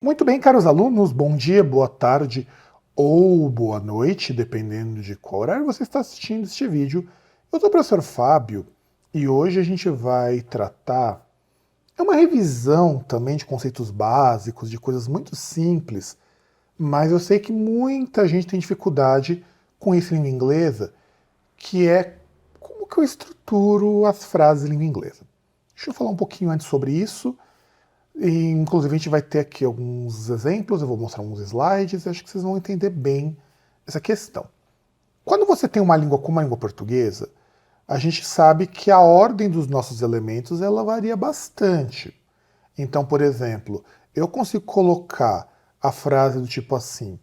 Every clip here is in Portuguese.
Muito bem, caros alunos, bom dia, boa tarde ou boa noite, dependendo de qual horário você está assistindo este vídeo. Eu sou o professor Fábio e hoje a gente vai tratar, é uma revisão também de conceitos básicos, de coisas muito simples, mas eu sei que muita gente tem dificuldade com isso em língua inglesa, que é como que eu estruturo as frases em língua inglesa. Deixa eu falar um pouquinho antes sobre isso. E, inclusive, a gente vai ter aqui alguns exemplos, eu vou mostrar alguns slides, e acho que vocês vão entender bem essa questão. Quando você tem uma língua como a língua portuguesa, a gente sabe que a ordem dos nossos elementos ela varia bastante. Então, por exemplo, eu consigo colocar a frase do tipo assim: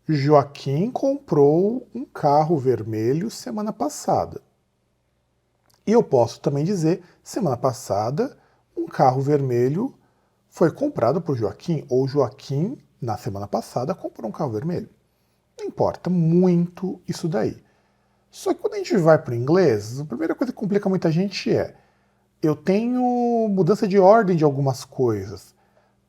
Joaquim comprou um carro vermelho semana passada. E eu posso também dizer, semana passada, um carro vermelho foi comprado por Joaquim, ou Joaquim, na semana passada, comprou um carro vermelho. Não importa muito isso daí. Só que quando a gente vai para o inglês, a primeira coisa que complica muita gente é eu tenho mudança de ordem de algumas coisas.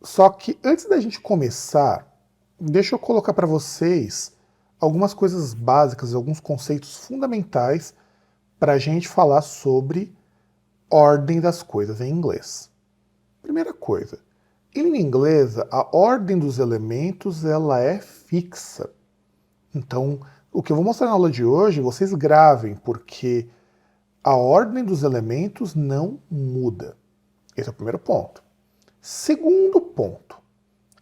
Só que antes da gente começar, deixa eu colocar para vocês algumas coisas básicas, alguns conceitos fundamentais para a gente falar sobre ordem das coisas em inglês. Primeira coisa, em língua inglesa, a ordem dos elementos ela é fixa. Então, o que eu vou mostrar na aula de hoje, vocês gravem, porque a ordem dos elementos não muda. Esse é o primeiro ponto. Segundo ponto,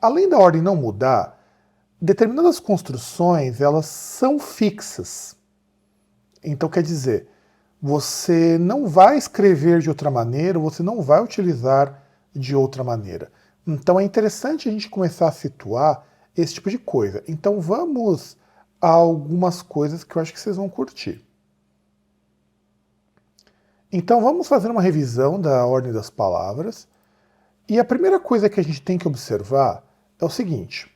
além da ordem não mudar, determinadas construções elas são fixas. Então, quer dizer, você não vai escrever de outra maneira, você não vai utilizar de outra maneira. Então é interessante a gente começar a situar esse tipo de coisa. Então vamos a algumas coisas que eu acho que vocês vão curtir. Então vamos fazer uma revisão da ordem das palavras. E a primeira coisa que a gente tem que observar é o seguinte: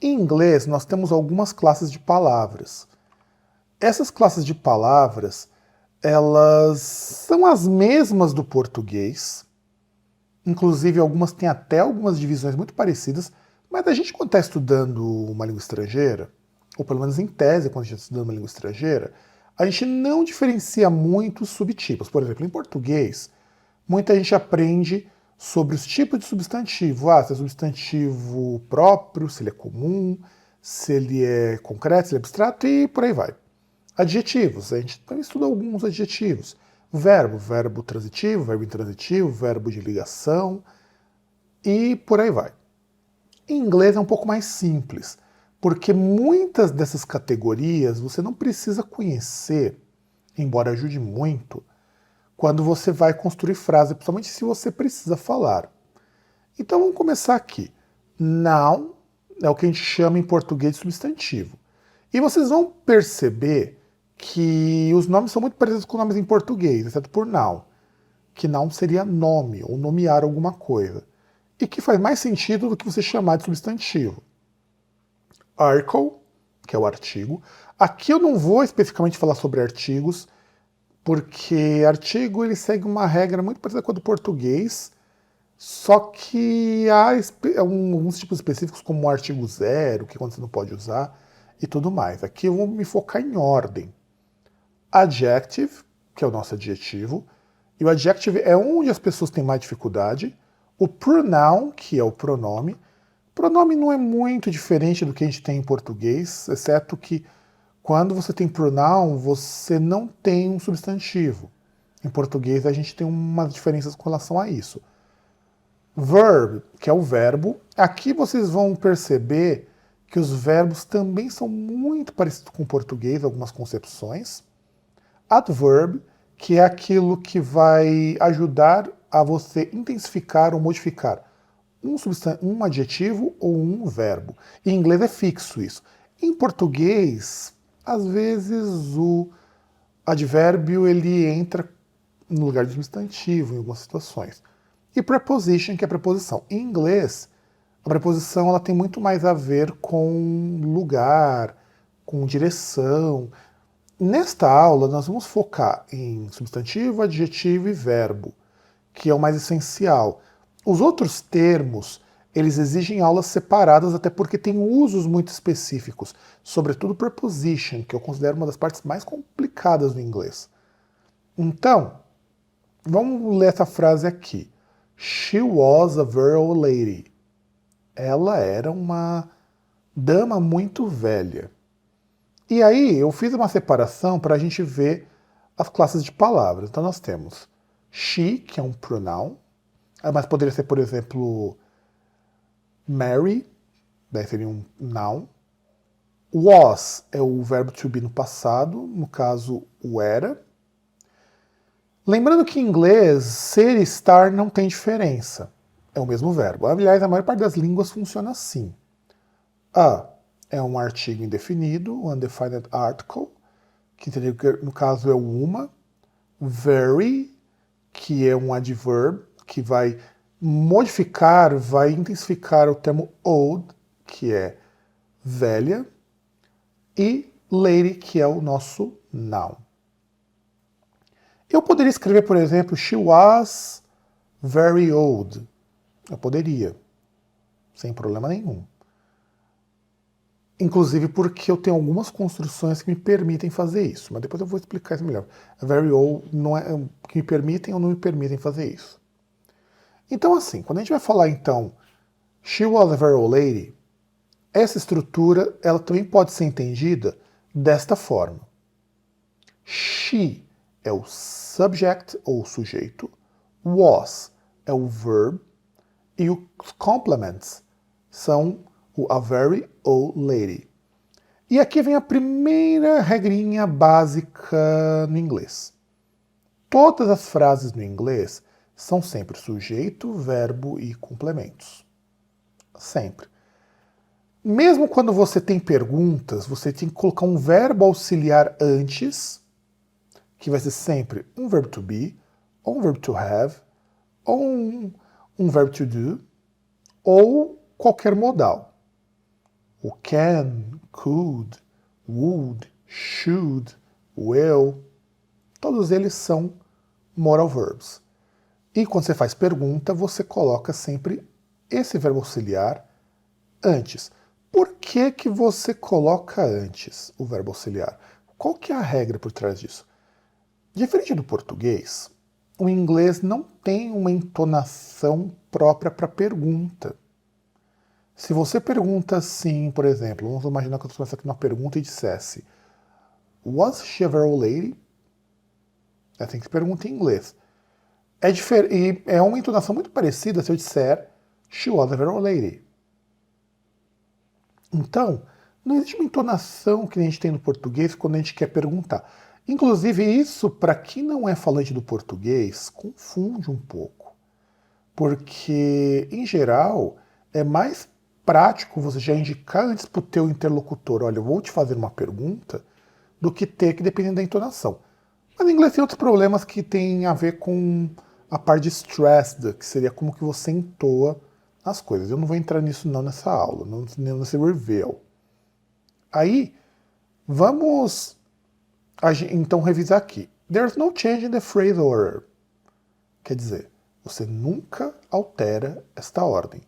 em inglês nós temos algumas classes de palavras. Essas classes de palavras elas são as mesmas do português, inclusive algumas têm até algumas divisões muito parecidas, mas a gente quando está estudando uma língua estrangeira, ou pelo menos em tese quando a gente está estudando uma língua estrangeira, a gente não diferencia muito os subtipos. Por exemplo, em português, muita gente aprende sobre os tipos de substantivo. Se é substantivo próprio, se ele é comum, se ele é concreto, se ele é abstrato e por aí vai. Adjetivos, a gente também estuda alguns adjetivos. Verbo transitivo, verbo intransitivo, verbo de ligação e por aí vai. Em inglês é um pouco mais simples, porque muitas dessas categorias você não precisa conhecer, embora ajude muito, quando você vai construir frase, principalmente se você precisa falar. Então vamos começar aqui. Noun é o que a gente chama em português de substantivo. E vocês vão perceber que os nomes são muito parecidos com nomes em português, exceto por noun, que noun seria nome, ou nomear alguma coisa, e que faz mais sentido do que você chamar de substantivo. Article, que é o artigo. Aqui eu não vou especificamente falar sobre artigos, porque artigo ele segue uma regra muito parecida com a do português, só que há alguns tipos específicos, como o artigo zero, que quando você não pode usar, e tudo mais. Aqui eu vou me focar em ordem. Adjective, que é o nosso adjetivo, e o adjective é onde as pessoas têm mais dificuldade. O pronoun, que é o pronome. Pronome não é muito diferente do que a gente tem em português, exceto que quando você tem pronoun, você não tem um substantivo. Em português a gente tem umas diferenças com relação a isso. Verb, que é o verbo. Aqui vocês vão perceber que os verbos também são muito parecidos com o português, algumas concepções. Adverb, que é aquilo que vai ajudar a você intensificar ou modificar um adjetivo ou um verbo. Em inglês é fixo isso. Em português, às vezes o advérbio ele entra no lugar de substantivo em algumas situações. E preposition, que é a preposição. Em inglês, a preposição ela tem muito mais a ver com lugar, com direção. Nesta aula, nós vamos focar em substantivo, adjetivo e verbo, que é o mais essencial. Os outros termos, eles exigem aulas separadas, até porque tem usos muito específicos, sobretudo preposition, que eu considero uma das partes mais complicadas do inglês. Então, vamos ler essa frase aqui. She was a very old lady. Ela era uma dama muito velha. E aí eu fiz uma separação para a gente ver as classes de palavras. Então nós temos she, que é um pronoun, mas poderia ser, por exemplo, Mary, daí seria um noun. Was é o verbo to be no passado, no caso o era. Lembrando que em inglês, ser e estar não tem diferença. É o mesmo verbo. Aliás, a maior parte das línguas funciona assim. A é um artigo indefinido, um undefined article, que no caso é o uma. Very, que é um adverb, que vai modificar, vai intensificar o termo old, que é velha. E lady, que é o nosso noun. Eu poderia escrever, por exemplo, she was very old. Eu poderia, sem problema nenhum. Inclusive porque eu tenho algumas construções que me permitem fazer isso, mas depois eu vou explicar isso melhor. Very old não é que me permitem ou não me permitem fazer isso. Então assim, quando a gente vai falar então she was a very old lady, essa estrutura ela também pode ser entendida desta forma. She é o subject ou sujeito, was é o verb e os complements são o a very old lady. E aqui vem a primeira regrinha básica no inglês. Todas as frases no inglês são sempre sujeito, verbo e complementos. Sempre. Mesmo quando você tem perguntas, você tem que colocar um verbo auxiliar antes, que vai ser sempre um verbo to be, ou um verbo to have, ou um verbo to do, ou qualquer modal. O can, could, would, should, will, todos eles são modal verbs. E quando você faz pergunta, você coloca sempre esse verbo auxiliar antes. Por que que você coloca antes o verbo auxiliar? Qual que é a regra por trás disso? Diferente do português, o inglês não tem uma entonação própria para pergunta. Se você pergunta assim, por exemplo, vamos imaginar que eu estivesse aqui numa pergunta e dissesse Was she a very old lady? É assim que se pergunta em inglês. E é uma entonação muito parecida se eu disser She was a very old lady. Então, não existe uma entonação que a gente tem no português quando a gente quer perguntar. Inclusive, isso, para quem não é falante do português, confunde um pouco. Porque, em geral, é mais prático você já indicar antes para o teu interlocutor, olha, eu vou te fazer uma pergunta, do que ter que depender da entonação. Mas em inglês tem outros problemas que têm a ver com a parte de stressed, que seria como que você entoa as coisas. Eu não vou entrar nisso não nessa aula, não nesse reveal. Aí, vamos então revisar aqui. There's no change in the phrase order. Quer dizer, você nunca altera esta ordem.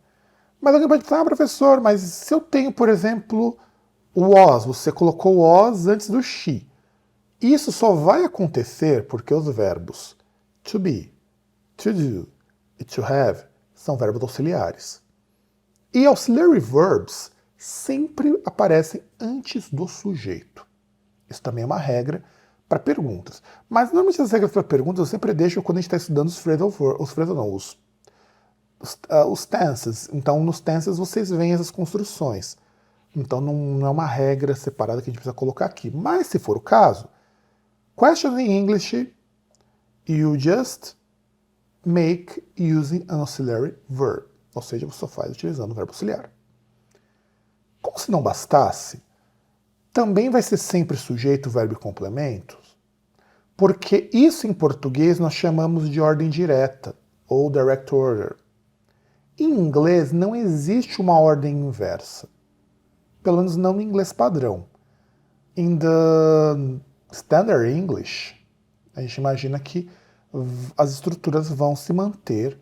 Mas alguém pode pensar, professor, mas se eu tenho, por exemplo, o was, você colocou o was antes do she. Isso só vai acontecer porque os verbos to be, to do e to have são verbos auxiliares. E auxiliary verbs sempre aparecem antes do sujeito. Isso também é uma regra para perguntas. Mas normalmente as regras para perguntas eu sempre deixo quando a gente está estudando os tenses. Então, nos tenses vocês veem essas construções. Então, não é uma regra separada que a gente precisa colocar aqui. Mas, se for o caso, questions in English, you just make using an auxiliary verb. Ou seja, você só faz utilizando o verbo auxiliar. Como se não bastasse, também vai ser sempre sujeito, verbo e complementos, porque isso em português nós chamamos de ordem direta, ou direct order. Em inglês não existe uma ordem inversa, pelo menos não no inglês padrão. In the standard English, a gente imagina que as estruturas vão se manter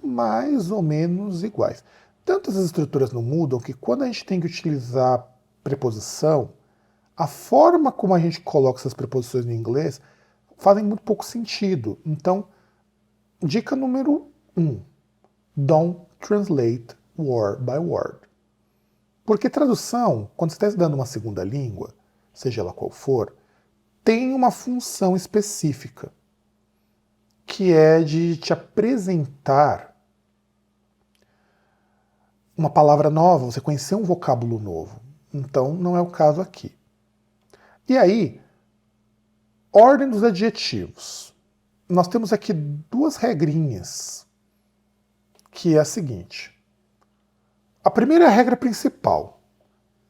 mais ou menos iguais. Tantas as estruturas não mudam que quando a gente tem que utilizar preposição, a forma como a gente coloca essas preposições no inglês fazem muito pouco sentido. Então, dica número 1. Don't translate word by word. Porque tradução, quando você está estudando uma segunda língua, seja ela qual for, tem uma função específica, que é de te apresentar uma palavra nova, você conhecer um vocábulo novo. Então, não é o caso aqui. E aí, ordem dos adjetivos. Nós temos aqui duas regrinhas, que é a seguinte. A primeira é a regra principal.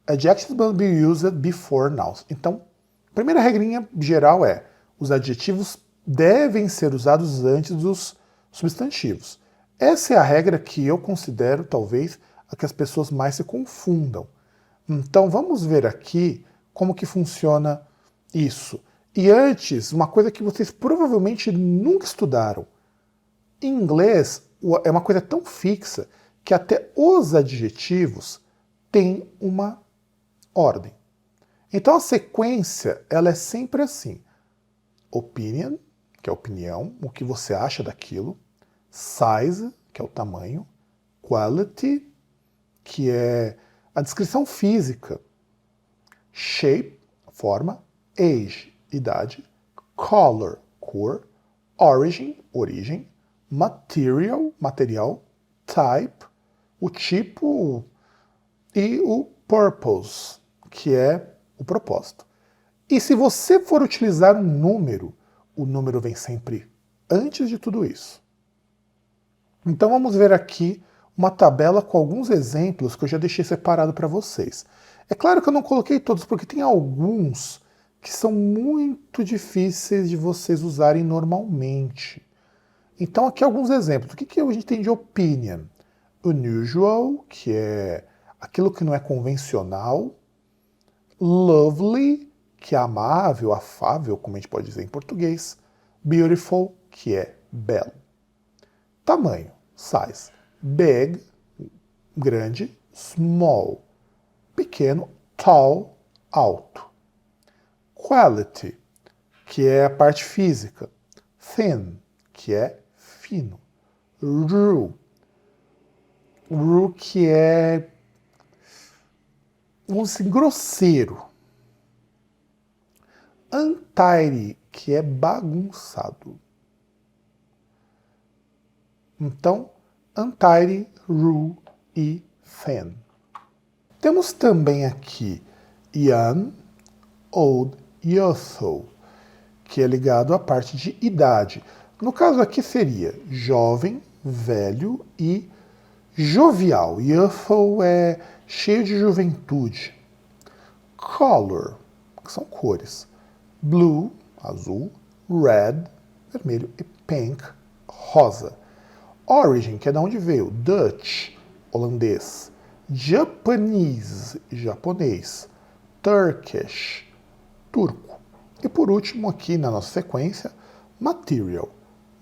Adjectives must be used before nouns. Então, a primeira regrinha geral é: os adjetivos devem ser usados antes dos substantivos. Essa é a regra que eu considero, talvez, a que as pessoas mais se confundam. Então, vamos ver aqui como que funciona isso. E antes, uma coisa que vocês provavelmente nunca estudaram. Em inglês, é uma coisa tão fixa que até os adjetivos têm uma ordem. Então a sequência, ela é sempre assim. Opinion, que é opinião, o que você acha daquilo. Size, que é o tamanho. Quality, que é a descrição física. Shape, forma. Age, idade. Color, cor. Origin, origem. Material, material. Type, o tipo, e o purpose, que é o propósito. E se você for utilizar um número, o número vem sempre antes de tudo isso. Então vamos ver aqui uma tabela com alguns exemplos que eu já deixei separado para vocês. É claro que eu não coloquei todos, porque tem alguns que são muito difíceis de vocês usarem normalmente. Então aqui alguns exemplos. O que a gente tem de opinion? Unusual, que é aquilo que não é convencional. Lovely, que é amável, afável, como a gente pode dizer em português. Beautiful, que é belo. Tamanho, size. Big, grande. Small, pequeno. Tall, alto. Quality, que é a parte física. Thin, que é fino. Rude, que é, vamos dizer, grosseiro. Untidy, que é bagunçado. Então, untidy, rude e thin. Temos também aqui young, old, youthful, que é ligado à parte de idade. No caso aqui seria jovem, velho e jovial. Youthful é cheio de juventude. Color, que são cores. Blue, azul. Red, vermelho. E pink, rosa. Origin, que é de onde veio. Dutch, holandês. Japanese, japonês. Turkish, turco. E por último aqui na nossa sequência, material.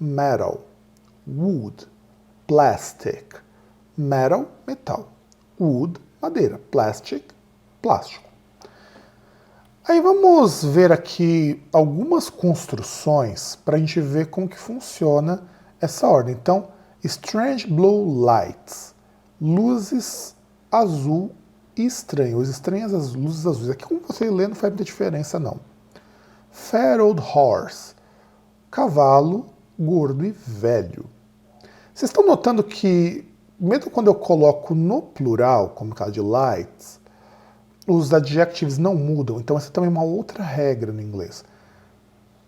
Metal, wood, plastic. Metal, metal. Wood, madeira. Plastic, plástico. Aí vamos ver aqui algumas construções para a gente ver como que funciona essa ordem. Então, strange blue lights. Luzes azul e estranho. Os estranhos, as luzes azuis. Aqui, como você lê, não faz muita diferença, não. Fat old horse. Cavalo gordo e velho. Vocês estão notando que, mesmo quando eu coloco no plural, como no caso de lights, os adjectives não mudam. Então essa também é uma outra regra no inglês.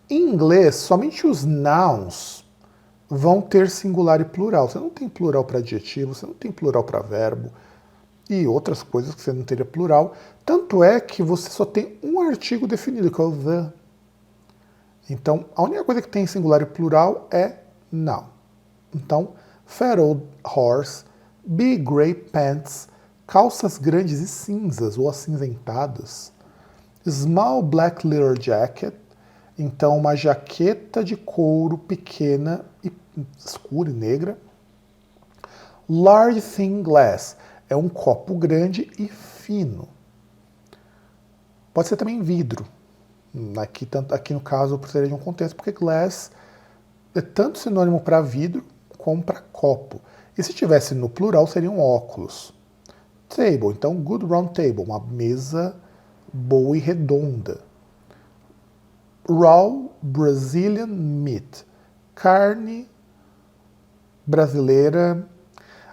Em inglês, somente os nouns vão ter singular e plural. Você não tem plural para adjetivo, você não tem plural para verbo e outras coisas que você não teria plural. Tanto é que você só tem um artigo definido, que é o the. Então, a única coisa que tem singular e plural é noun. Então, fat old horse, big grey pants, calças grandes e cinzas ou acinzentadas. Small black leather jacket, então uma jaqueta de couro pequena e escura e negra. Large thin glass é um copo grande e fino. Pode ser também vidro. Aqui no caso eu precisaria de um contexto, porque glass é tanto sinônimo para vidro como para copo. E se tivesse no plural, seriam óculos. Table, então good round table, uma mesa boa e redonda. Raw Brazilian meat, carne brasileira.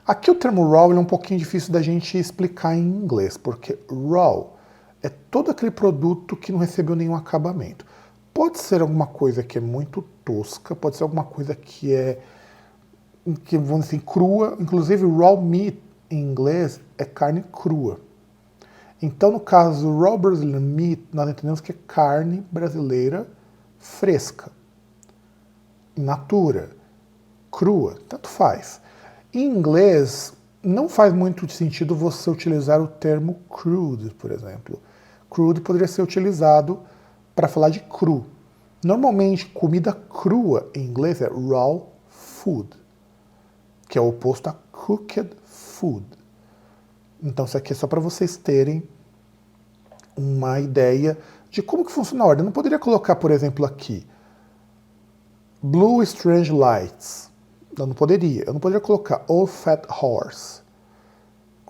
Aqui o termo raw é um pouquinho difícil da gente explicar em inglês, porque raw é todo aquele produto que não recebeu nenhum acabamento. Pode ser alguma coisa que é muito tosca, pode ser alguma coisa que vamos dizer, crua. Inclusive, raw meat em inglês é carne crua. Então, no caso, raw Brazilian meat, nós entendemos que é carne brasileira fresca, in natura, crua, tanto faz. Em inglês, não faz muito sentido você utilizar o termo crude, por exemplo. Crude poderia ser utilizado para falar de cru. Normalmente, comida crua em inglês é raw food, que é o oposto a cooked food. Então, isso aqui é só para vocês terem uma ideia de como que funciona a ordem. Eu não poderia colocar, por exemplo, aqui, Blue Strange Lights. Eu não poderia. Eu não poderia colocar Old Fat Horse,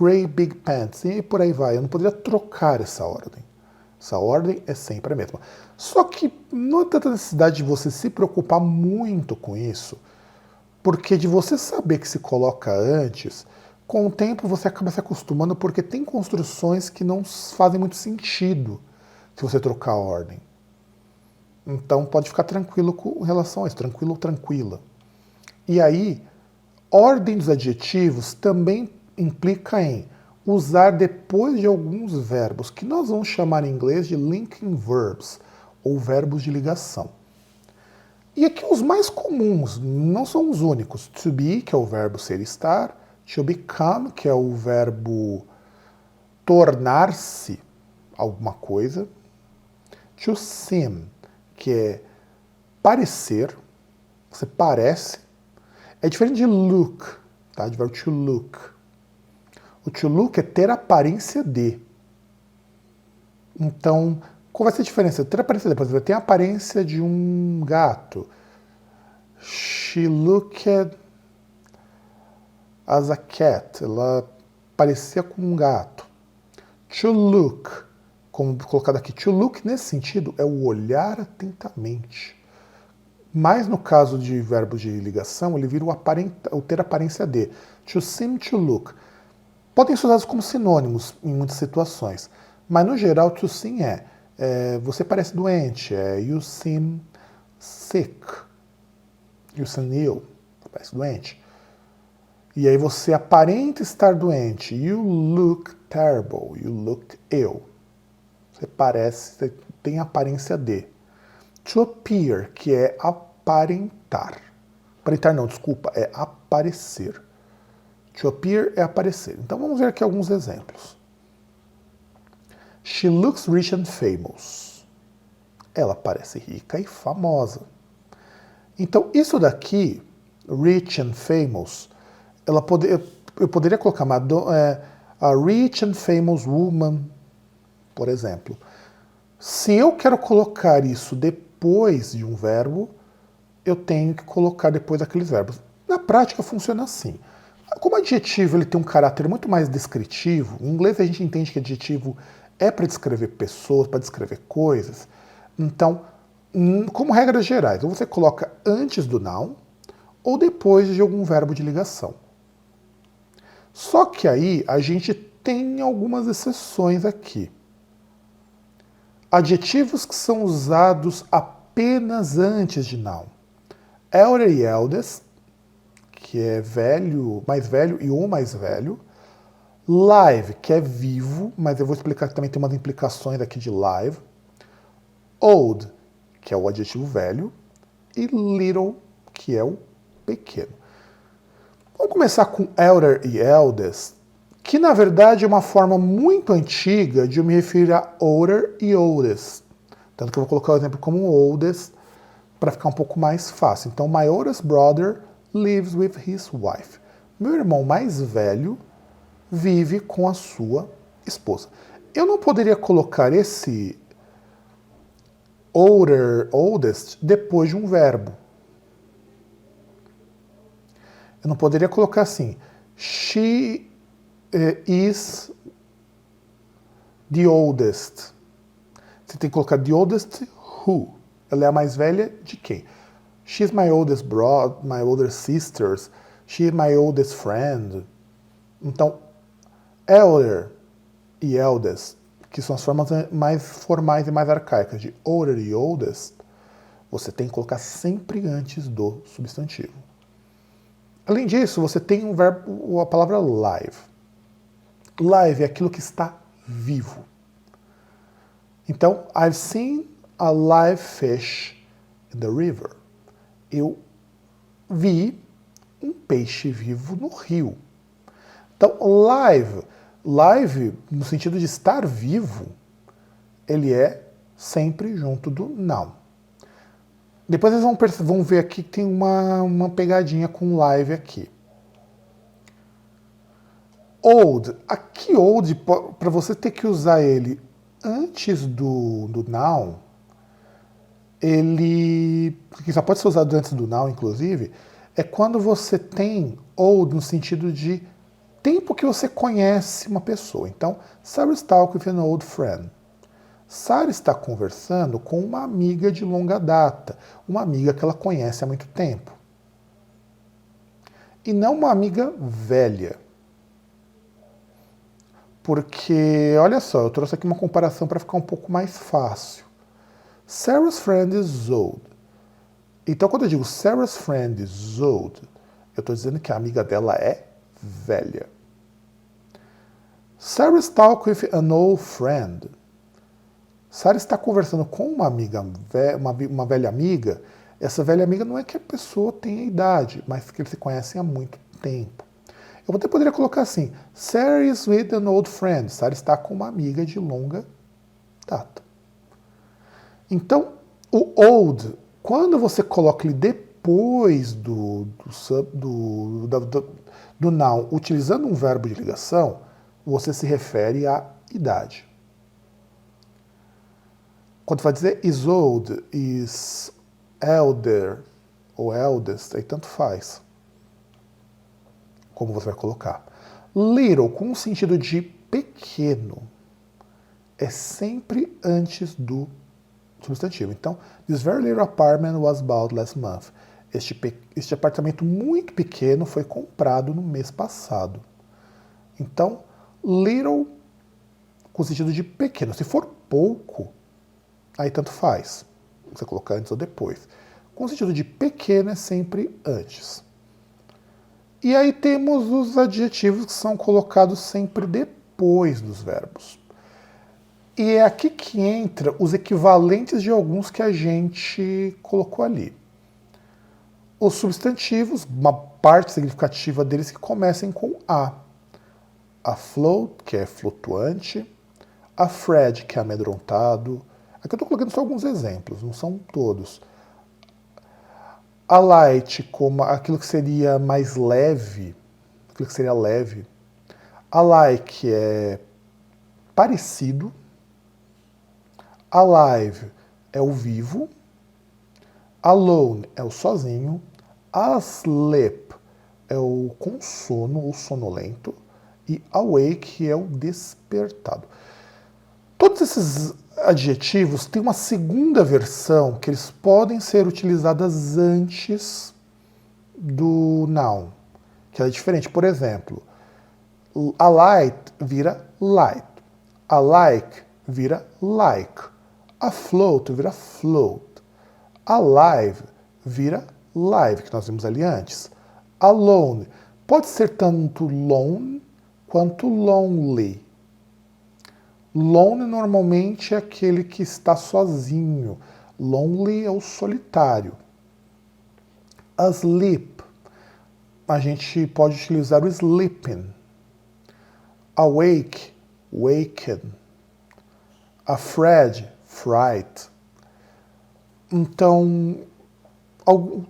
Grey Big Pants, e por aí vai. Eu não poderia trocar essa ordem. Essa ordem é sempre a mesma. Só que não há tanta necessidade de você se preocupar muito com isso, porque de você saber que se coloca antes, com o tempo você acaba se acostumando, porque tem construções que não fazem muito sentido se você trocar a ordem. Então pode ficar tranquilo com relação a isso, tranquilo ou tranquila. E aí, ordem dos adjetivos também implica em usar depois de alguns verbos, que nós vamos chamar em inglês de linking verbs, ou verbos de ligação. E aqui os mais comuns, não são os únicos. To be, que é o verbo ser e estar. To become, que é o verbo tornar-se alguma coisa. To seem, que é parecer. Você parece. É diferente de look, tá? De verbo to look. O to look é ter aparência de. Então, qual vai ser a diferença? Ter aparência de, por exemplo, tem a aparência de um gato. She looked as a cat. Ela parecia com um gato. To look, como colocado aqui, to look nesse sentido é o olhar atentamente. Mas no caso de verbos de ligação, ele vira o ter aparência de. To seem to look. Podem ser usados como sinônimos em muitas situações. Mas no geral, to seem você parece doente. You seem sick. You seem ill. Você parece doente. E aí você aparenta estar doente. You look terrible. You look ill. Você tem aparência de. To appear, que é aparentar. Aparentar não, desculpa, é aparecer. To appear é aparecer. Então vamos ver aqui alguns exemplos. She looks rich and famous. Ela parece rica e famosa. Então isso daqui, rich and famous, eu poderia colocar a rich and famous woman, por exemplo. Se eu quero colocar isso depois de um verbo, eu tenho que colocar depois daqueles verbos. Na prática funciona assim. Como adjetivo ele tem um caráter muito mais descritivo, em inglês a gente entende que adjetivo é para descrever pessoas, para descrever coisas. Então, como regras gerais, ou você coloca antes do noun ou depois de algum verbo de ligação. Só que aí a gente tem algumas exceções aqui. Adjetivos que são usados apenas antes de noun. Elder e eldest, que é velho, mais velho e ou mais velho. Live, que é vivo, mas eu vou explicar que também tem umas implicações aqui de live. Old, que é o adjetivo velho. E little, que é o pequeno. Vamos começar com elder e eldest, que na verdade é uma forma muito antiga de eu me referir a older e oldest. Tanto que eu vou colocar o exemplo como oldest para ficar um pouco mais fácil. Então, my oldest brother lives with his wife. Meu irmão mais velho vive com a sua esposa. Eu não poderia colocar esse oldest depois de um verbo. Eu não poderia colocar assim, she is the oldest. Você tem que colocar the oldest who. Ela é a mais velha de quem? She's my oldest brother, my older sisters. She's my oldest friend. Então, elder e eldest, que são as formas mais formais e mais arcaicas de older e oldest, você tem que colocar sempre antes do substantivo. Além disso, você tem um verbo, a palavra live. Live é aquilo que está vivo. Então, I've seen a live fish in the river. Eu vi um peixe vivo no rio. Então, live, no sentido de estar vivo, ele é sempre junto do noun. Depois vocês vão ver aqui que tem uma pegadinha com live aqui. Old. Aqui old, para você ter que usar ele antes do noun, ele, que só pode ser usado antes do noun, inclusive, é quando você tem old no sentido de tempo que você conhece uma pessoa. Então, Sarah is talking with an old friend. Sarah está conversando com uma amiga de longa data, uma amiga que ela conhece há muito tempo. E não uma amiga velha. Porque, olha só, eu trouxe aqui uma comparação para ficar um pouco mais fácil. Sarah's friend is old. Então, quando eu digo Sarah's friend is old, eu estou dizendo que a amiga dela é velha. Sarah's talking with an old friend. Sarah está conversando com uma amiga, uma velha amiga. Essa velha amiga não é que a pessoa tenha idade, mas que eles se conhecem há muito tempo. Eu até poderia colocar assim, Sarah is with an old friend. Sarah está com uma amiga de longa data. Então, o old, quando você coloca ele depois do noun, utilizando um verbo de ligação, você se refere à idade. Quando vai dizer is old, is elder ou eldest, aí tanto faz como você vai colocar. Little, com o sentido de pequeno, é sempre antes do substantivo. Então, this very little apartment was bought last month. Este apartamento muito pequeno foi comprado no mês passado. Então, little com o sentido de pequeno. Se for pouco, aí tanto faz. Você colocar antes ou depois. Com o sentido de pequeno é sempre antes. E aí temos os adjetivos que são colocados sempre depois dos verbos. E é aqui que entra os equivalentes de alguns que a gente colocou ali. Os substantivos, uma parte significativa deles que comecem com a. A float, que é flutuante. Afraid, que é amedrontado. Aqui eu estou colocando só alguns exemplos, não são todos. A light, como aquilo que seria mais leve, aquilo que seria leve. A like é parecido. Alive é o vivo. Alone é o sozinho. Asleep é o com sono ou sonolento. E awake é o despertado. Todos esses adjetivos têm uma segunda versão que eles podem ser utilizadas antes do noun, que é diferente. Por exemplo, a light vira light. A like vira like. A float vira float. A live vira live, que nós vimos ali antes. Alone pode ser tanto lone quanto lonely. Lone normalmente é aquele que está sozinho. Lonely é o solitário. Asleep, a gente pode utilizar o sleeping. Awake, waken. Afraid, fright. Então,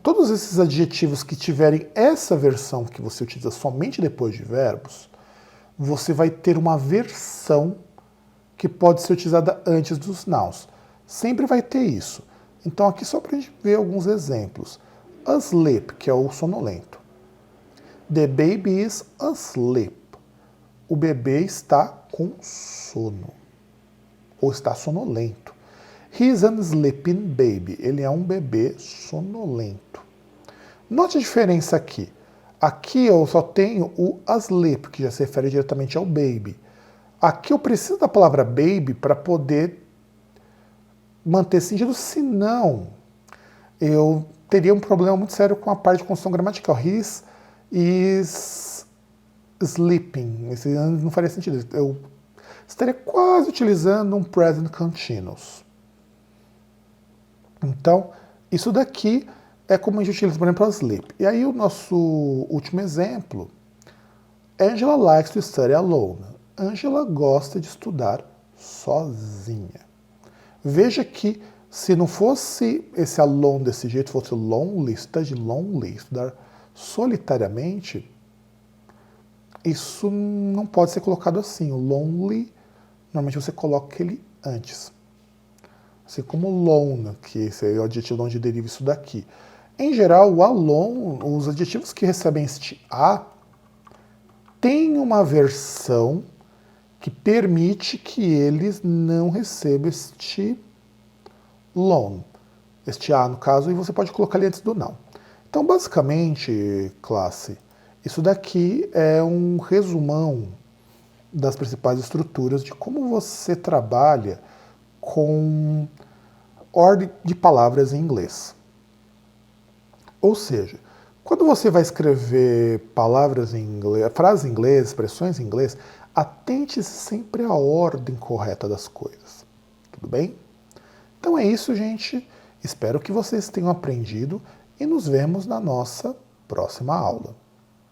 todos esses adjetivos que tiverem essa versão que você utiliza somente depois de verbos, você vai ter uma versão que pode ser utilizada antes dos nouns. Sempre vai ter isso. Então aqui só para a gente ver alguns exemplos. Asleep, que é o sonolento. The baby is asleep. O bebê está com sono. Ou está sonolento. He is an sleeping baby. Ele é um bebê sonolento. Note a diferença aqui. Aqui eu só tenho o asleep, que já se refere diretamente ao baby. Aqui eu preciso da palavra baby para poder manter sentido, senão eu teria um problema muito sério com a parte de construção gramatical. He is sleeping. Esse não faria sentido. Eu estaria quase utilizando um present continuous. Então, isso daqui é como a gente utiliza, por exemplo, asleep. E aí o nosso último exemplo, Angela likes to study alone. Angela gosta de estudar sozinha. Veja que se não fosse esse alone desse jeito, fosse lonely, study lonely, estudar solitariamente, isso não pode ser colocado assim. O lonely, normalmente você coloca ele antes. Assim como lone, que esse é o adjetivo de onde deriva isso daqui. Em geral, o alone, os adjetivos que recebem este a, tem uma versão que permite que eles não recebam este lone. Este a, no caso, e você pode colocar ali antes do não. Então, basicamente, classe, isso daqui é um resumão das principais estruturas de como você trabalha com ordem de palavras em inglês. Ou seja, quando você vai escrever palavras em inglês, frases em inglês, expressões em inglês, atente sempre à ordem correta das coisas. Tudo bem? Então é isso, gente. Espero que vocês tenham aprendido e nos vemos na nossa próxima aula.